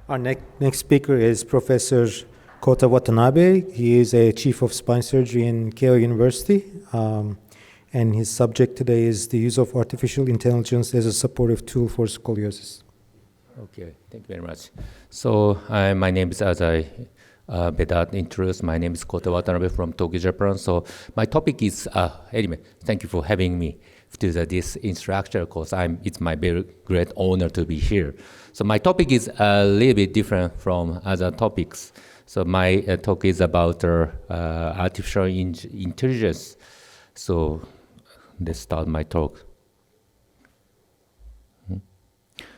Our next speaker is Professor Kota Watanabe. He is a chief of spine surgery in Keio University, and his subject today is the use of artificial intelligence as a supportive tool for scoliosis. Okay, thank you very much. So my name is, as I Vdara introduced, my name is Kota Watanabe from Tokyo, Japan. So my topic is, anyway, thank you for having me to this instructor course. It's my very great honor to be here. So my topic is a little bit different from other topics. So my talk is about artificial intelligence. So let's start my talk.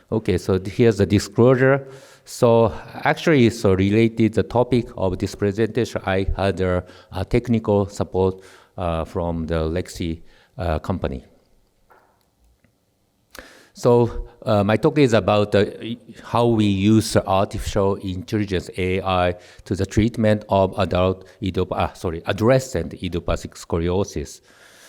Okay, so here's the disclosure. So actually, related the topic of this presentation, I had a technical support from the Lexi company. So my talk is about how we use artificial intelligence AI to the treatment of adolescent idiopathic scoliosis.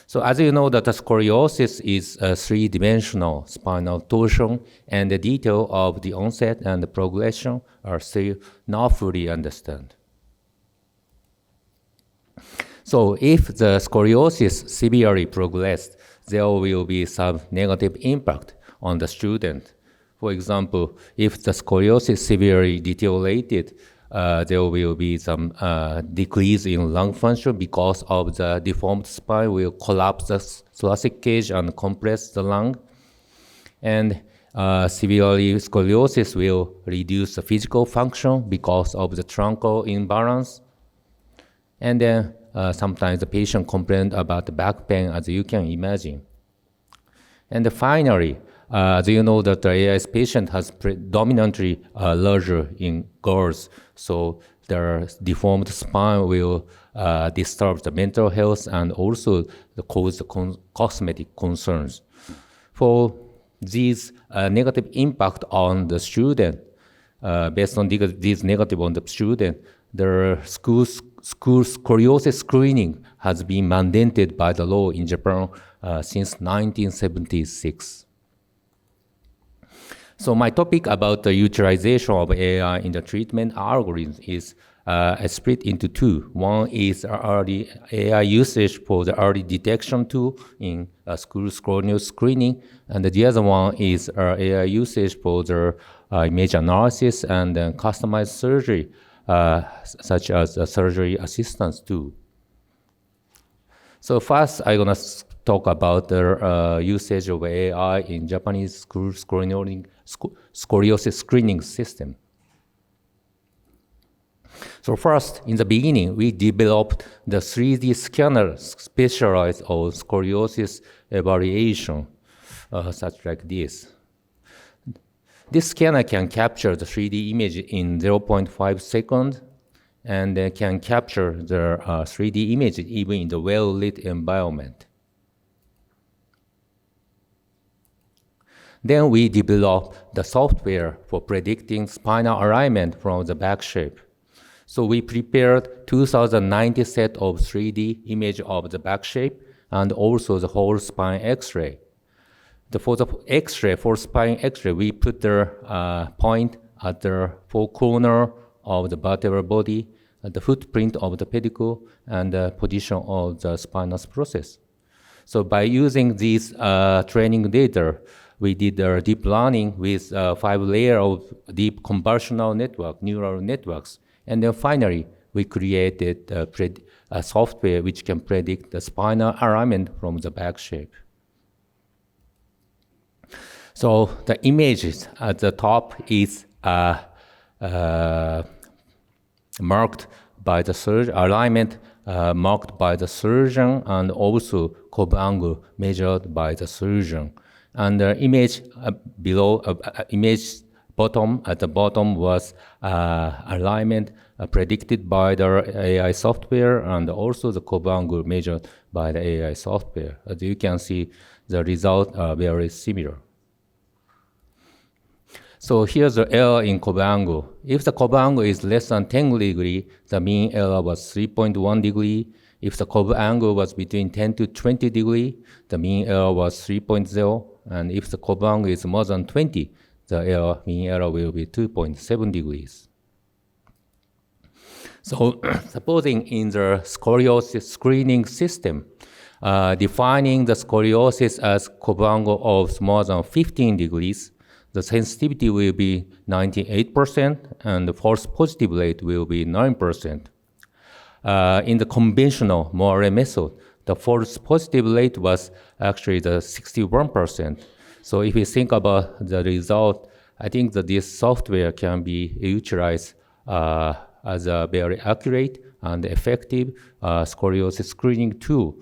So as you know, that the scoliosis is a three-dimensional spinal torsion, and the detail of the onset and the progression are still not fully understood. So if the scoliosis severely progressed, there will be some negative impact on the student. For example, if the scoliosis severely deteriorated, there will be some decrease in lung function because of the deformed spine will collapse the thoracic cage and compress the lung. And severely scoliosis will reduce the physical function because of the truncal imbalance. And then sometimes the patient complains about the back pain, as you can imagine. And finally, as you know, that the AIS patient has predominantly larger in girls, so their deformed spine will disturb the mental health and also cause cosmetic concerns. For these negative impact on the student, based on these negative on the student, the school scoliosis screening has been mandated by the law in Japan since 1976. So my topic about the utilization of AI in the treatment algorithm is split into two. One is early AI usage for the early detection tool in school scoliosis screening, and the other one is AI usage for the image analysis and customized surgery, such as surgery assistance tool. So first, I'm gonna talk about the usage of AI in Japanese school scoliosis screening system. So first, in the beginning, we developed the 3D scanner specialized on scoliosis evaluation, such like this. This scanner can capture the 3D image in 0.5 seconds and can capture the 3D image even in the well-lit environment. Then we developed the software for predicting spinal alignment from the back shape. So we prepared 2090 set of 3D image of the back shape and also the whole spine X-ray. For the X-ray, for spine X-ray, we put the point at the four corner of the vertebral body, the footprint of the pedicle, and the position of the spinal process. So by using these training data, we did deep learning with 5 layers of deep convolutional neural networks. And then finally, we created a software which can predict the spinal alignment from the back shape. So the images at the top is marked by the surgeon, alignment marked by the surgeon, and also curve angle measured by the surgeon. And the image below, image bottom, at the bottom was alignment predicted by the AI software, and also the curve angle measured by the AI software. As you can see, the results are very similar. So here's the error in curve angle. If the curve angle is less than 10 degrees, the mean error was 3.1 degree. If the curve angle was between 10 to 20 degrees, the mean error was 3.0. And if the curve angle is more than 20, the mean error will be 2.7 degrees. So supposing in the scoliosis screening system, defining the scoliosis as Kobe angle of smaller than 15 degrees, the sensitivity will be 98% and the false positive rate will be 9%. In the conventional Moire method, the false positive rate was actually the 61%. So if you think about the result, I think that this software can be utilized as a very accurate and effective scoliosis screening tool.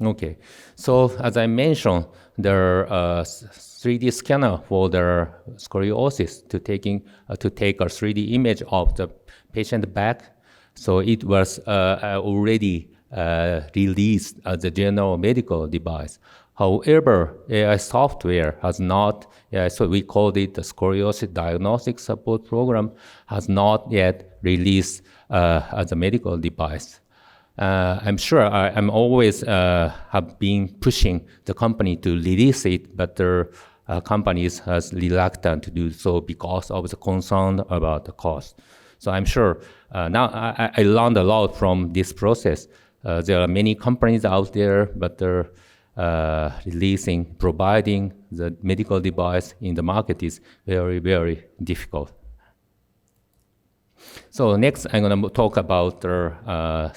Okay, so as I mentioned, there are 3D scanner for the scoliosis to take a 3D image of the patient back. So it was already released as a general medical device. However, AI software has not, so we called it the Scoliosis Diagnostic Support Program, has not yet released as a medical device. I'm sure I'm always have been pushing the company to release it, but the companies has reluctant to do so because of the concern about the cost. So I'm sure now I learned a lot from this process. There are many companies out there, but they're providing the medical device in the market is very, very difficult. So next, I'm going to talk about the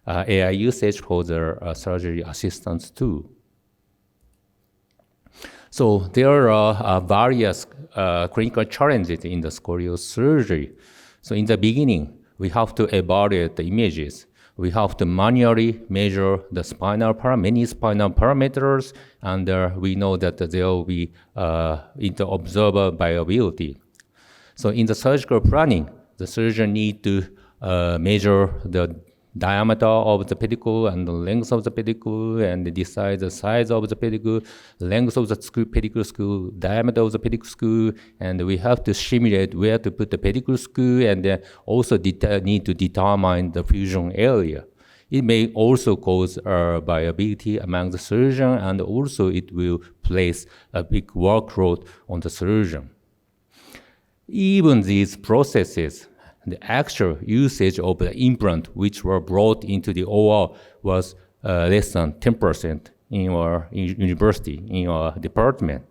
AI usage for the surgery assistance too. So there are various clinical challenges in the scoliosis surgery. So in the beginning, we have to evaluate the images. We have to manually measure the many spinal parameters, and we know that there will be inter-observer variability. So in the surgical planning, the surgeon needs to measure the diameter of the pedicle and the length of the pedicle and decide the size of the pedicle, length of the pedicle screw, diameter of the pedicle screw, and we have to simulate where to put the pedicle screw and also need to determine the fusion area. It may also cause variability among the surgeon, and also it will place a big workload on the surgeon. Even these processes, the actual usage of the implant which were brought into the OR was less than 10% in our university, in our department.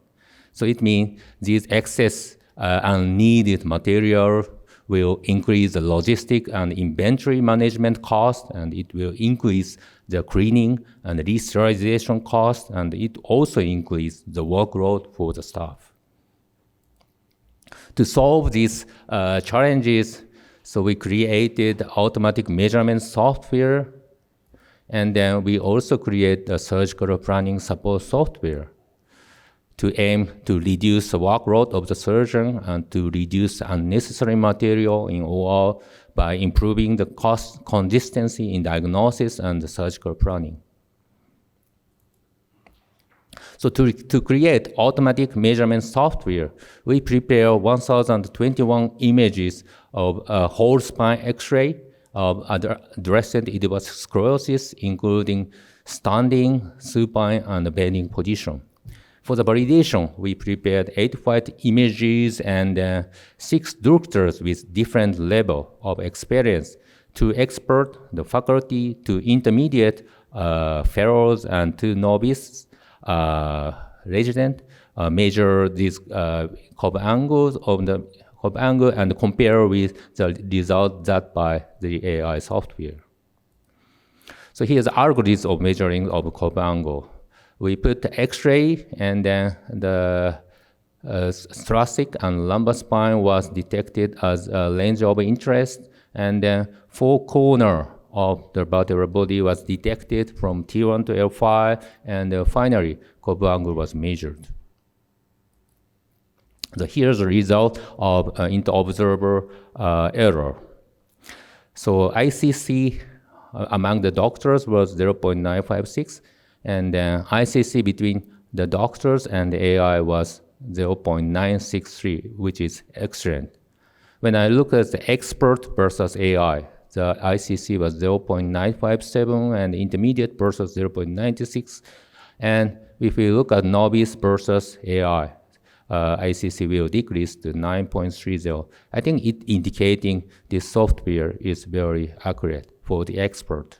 So it means these excess unneeded material will increase the logistic and inventory management cost, and it will increase the cleaning and re-sterilization cost, and it also increase the workload for the staff. To solve these challenges, so we created automatic measurement software, and then we also create the surgical planning support software to aim to reduce the workload of the surgeon and to reduce unnecessary material in OR by improving the cost consistency in diagnosis and the surgical planning. So to create automatic measurement software, we prepare 1,021 images of a whole spine X-ray of addressed idiopathic sclerosis, including standing, supine, and bending position. For the validation, we prepared 85 images and 6 doctors with different level of experience, 2 expert, the faculty, 2 intermediate, fellows, and 2 novice resident measure these curve angles of the curve angle and compare with the result that by the AI software. So here's the algorithm of measuring of curve angle. We put the X-ray and then the thoracic and lumbar spine was detected as a range of interest, and then 4 corners of the vertebral body was detected from T1 to L5, and finally, curve angle was measured. So here's the result of inter-observer error. So ICC among the doctors was 0.956, and ICC between the doctors and the AI was 0.963, which is excellent. When I look at the expert versus AI, the ICC was 0.957 and intermediate versus 0.96. And if we look at novice versus AI, ICC will decrease to 9.30. I think it indicating this software is very accurate for the expert.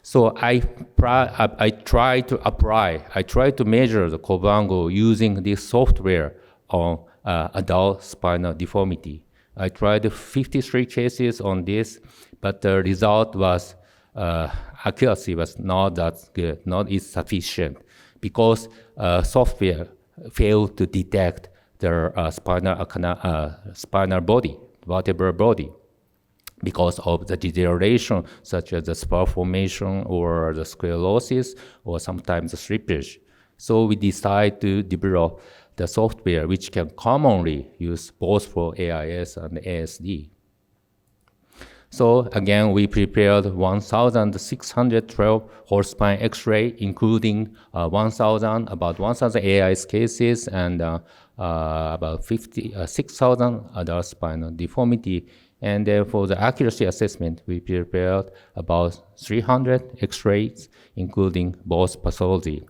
So I try to measure the curve angle using this software on adult spinal deformity. I tried 53 cases on this, but the result was accuracy was not that good, not sufficient, because software failed to detect the spinal body, vertebral body, because of the deterioration, such as the spur formation or the scoliosis, or sometimes the slippage. So we decided to develop the software which can commonly use both for AIS and ASD. So again, we prepared 1,612 whole spine X-ray, including about 1,000 AIS cases and about 6,000 adult spinal deformity. And for the accuracy assessment, we prepared about 300 X-rays, including both pathology.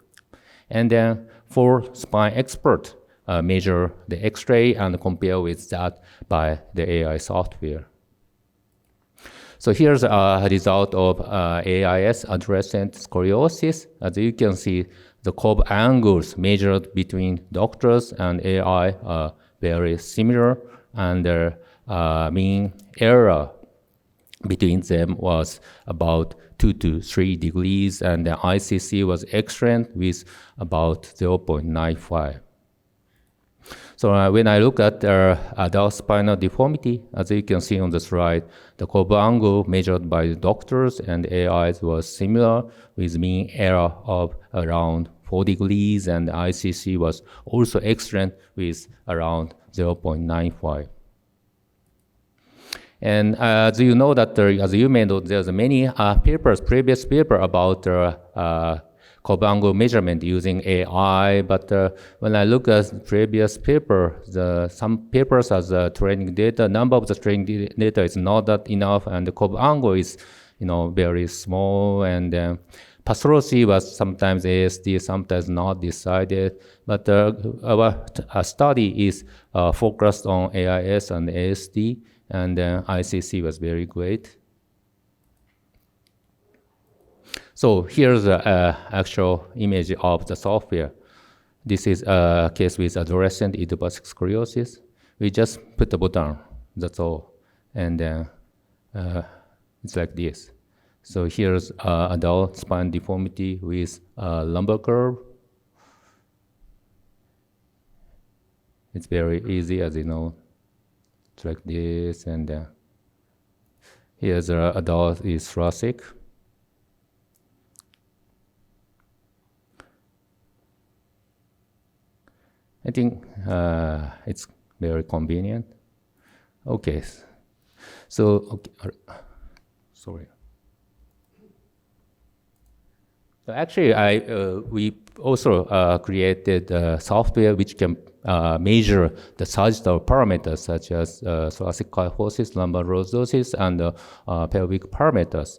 And then for spine expert, measure the X-ray and compare with that by the AI software. So here's a result of AIS, adolescent scoliosis. As you can see, the curve angles measured between doctors and AI are very similar, and the mean error between them was about 2 to 3 degrees, and the ICC was excellent with about 0.95. So when I look at the adult spinal deformity, as you can see on the slide, the curve angle measured by the doctors and AIs was similar, with mean error of around 4 degrees, and the ICC was also excellent with around 0.95. And as you know that, as you may know, there's many previous paper about curve angle measurement using AI, but when I look at previous paper, some papers as training data, number of the training data is not that enough, and the curve angle is, very small, and pathology was sometimes ASD, sometimes not decided, but our study is focused on AIS and ASD, and ICC was very great. So here's the actual image of the software. This is a case with adolescent idiopathic scoliosis. We just put the button, that's all. And it's like this. So here's adult spine deformity with lumbar curve. It's very easy, as you know. It's like this, and here's adult is thoracic. I think it's very convenient. Okay, so sorry. So actually, we also created software which can measure the sagittal parameters such as thoracic kyphosis, lumbar lordosis, and pelvic parameters.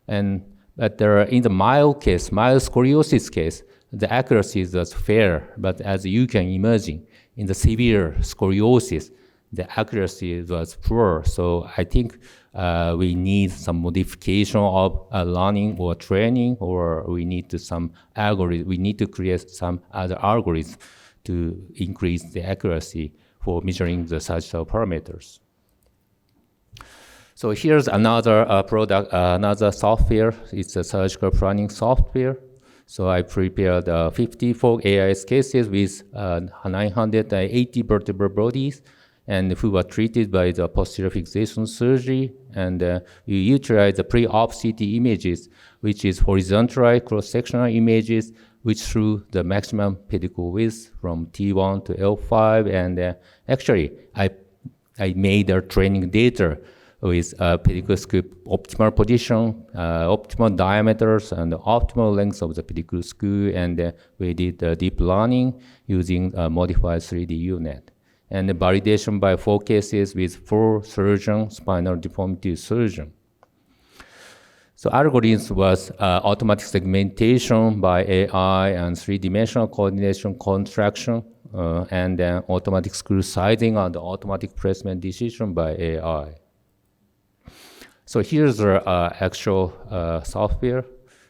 But in the mild scoliosis case, the accuracy is fair, but as you can imagine, in the severe scoliosis, the accuracy was poor. So I think we need some modification of learning or training, or we need to create some other algorithms to increase the accuracy for measuring the sagittal parameters. So here's another product, another software. It's a surgical planning software. So I prepared 54 AIS cases with 980 vertebral bodies, and who were treated by the posterior fixation surgery. And we utilize the pre-op CT images, which is horizontal cross-sectional images, which through the maximum pedicle width from T1 to L5. And actually, I made the training data with pedicle scoop optimal position, optimal diameters, and the optimal length of the pedicle scoop. And we did deep learning using a modified 3D unit. And the validation by 4 cases with 4 surgeons, spinal deformity surgeon. So algorithms was automatic segmentation by AI and three-dimensional coordination contraction, and then automatic screw sizing and automatic placement decision by AI. So here's the actual software.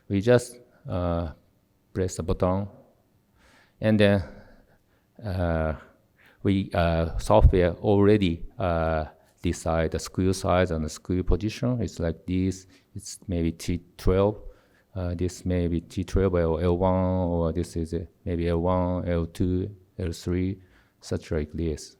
We just press the button, and then software already decide the screw size and the screw position. It's like this. It's maybe T12. This may be T12 or L1, or this is maybe L1, L2, L3, such like this.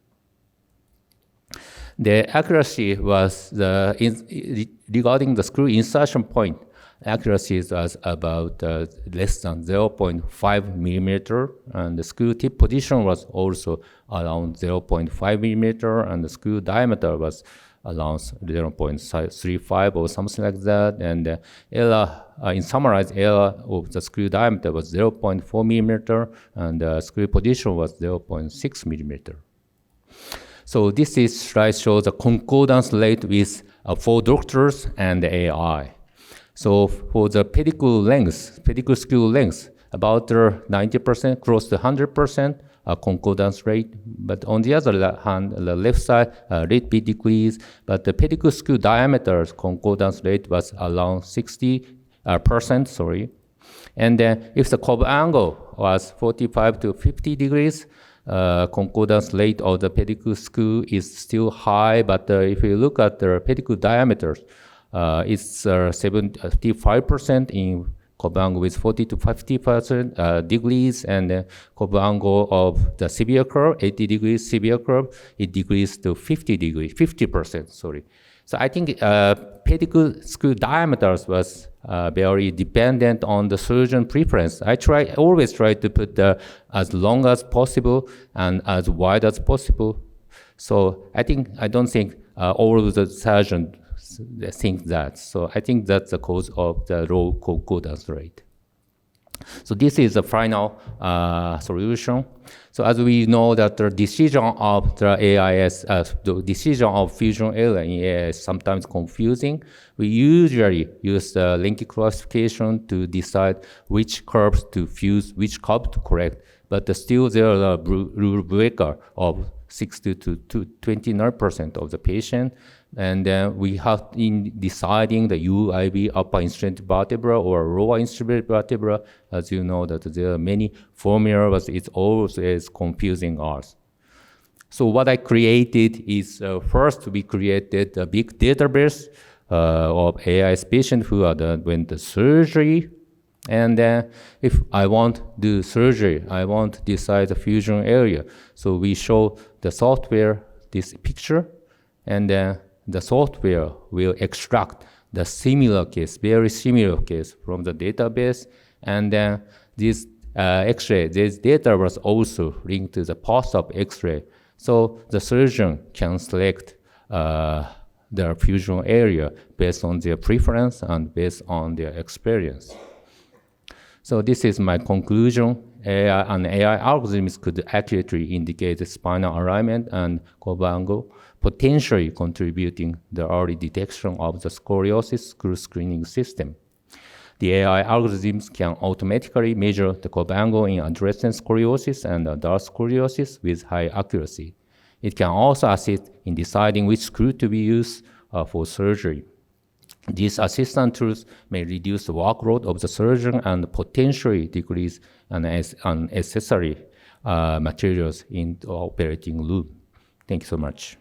The accuracy was regarding the screw insertion point. Accuracy was about less than 0.5 millimeter, and the screw tip position was also around 0.5 millimeter, and the screw diameter was around 0.35 or something like that. And error, in summarized error of the screw diameter was 0.4 millimeter, and the screw position was 0.6 millimeter. So this slide shows the concordance rate with 4 doctors and the AI. So for the pedicle length, pedicle screw length, about 90%, close to 100% concordance rate. But on the other hand, the left side, rate be decreased, but the pedicle screw diameter concordance rate was around 60%, sorry. And then if the curve angle was 45 to 50 degrees, concordance rate of the pedicle screw is still high, but if you look at the pedicle diameters, it's 75% in curve angle with 40 to 50% degrees, and curve angle of the severe curve, 80 degrees severe curve, it decreased to 50 degrees, 50%, sorry. So I think pedicle screw diameters was very dependent on the surgeon preference. I always try to put as long as possible and as wide as possible. So I don't think all of the surgeons think that. So I think that's the cause of the low concordance rate. So this is the final solution. So as we know that the decision of the AIS, the decision of fusion error in AI is sometimes confusing. We usually use the Linke classification to decide which curves to fuse, which curve to correct. But still there are a rule breaker of 60 to 29% of the patient. And then we have in deciding the UIV, upper instrument vertebra or lower instrument vertebra, as you know that there are many formulas, but it's always confusing us. So what I created is first we created a big database of AIS patients who went to surgery. And then if I want to do surgery, I want to decide the fusion area. So we show the software this picture, and then the software will extract the similar case, very similar case from the database. And then this X-ray, this data was also linked to the post-op X-ray. So the surgeon can select their fusion area based on their preference and based on their experience. So this is my conclusion. AI and AI algorithms could accurately indicate the spinal alignment and curve angle, potentially contributing the early detection of the scoliosis screw screening system. The AI algorithms can automatically measure the curve angle in adjacent scoliosis and adult scoliosis with high accuracy. It can also assist in deciding which screw to be used for surgery. These assistant tools may reduce the workload of the surgeon and potentially decrease unnecessary materials in the operating room. Thank you so much.